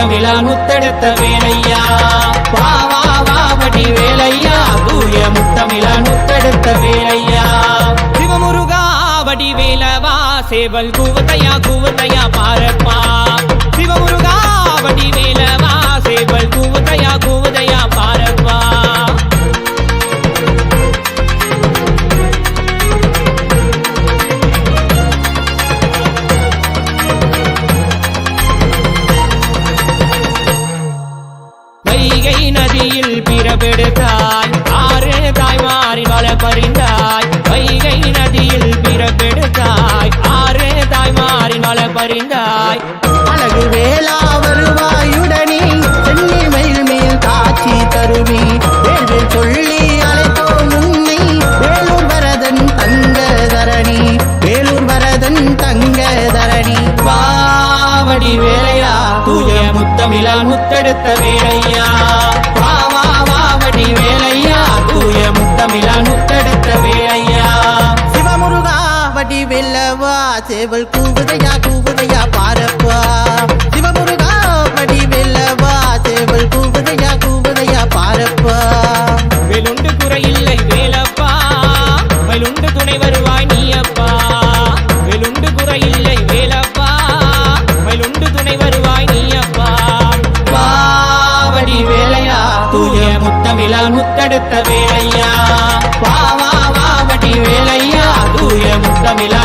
முத்தமிழா முத்தெடுத்த வேலையா வாவடி வேலையா தூய முத்தமிழா முத்தெடுத்த வேலையா சிவமுருகா வடிவேலவா சேவல் கூவத்தையா பாரப்பா சிவமுருகா வடிவேலவா சேவல் கூவத்தையா பாரப்பா வைகை நதியில் பிறப்பெடுத்தாய் ஆறு தாய்மாரின் வள பறிந்தாய் வைகை நதியில் பிறப்பெடுத்தாய் ஆறு தாய்மாரின் வள பறிந்தாய் அழகு வேளா வருவாயுடனே சென்னி மயில் மேல் காட்சி தருவி வேள்வி சொல்லி அழைத்தோம் உன்னை வேலூர் வரதன் தங்க தரணி வேலூர் வரதன் தங்க தரணி வாவடி வேலையா தூய முத்தமிழா முத்தெடுத்த வேலையா வாவடி வேலையா தூய முத்தமிழா முத்தெடுத்த வேலையா சிவமுருகா வடிவேலவா சேவல் கூவதையா பாரப்பா சிவமுருகா வடிவேலவா சேவல் கூவதையா பாரப்பா வேலுண்டு குறையில்லை வேலப்பா மயிலுண்டு துணை வருவாய் நீயப்பா வேலுண்டு குறையில்லை வேலப்பா மயிலுண்டு துணை வருவாய் நீயப்பா வாவடி வேலையா தூய முத்தமிழா முத்தெடுத்த வேலையா வாவடி வேலையா தூய முத்தமிழா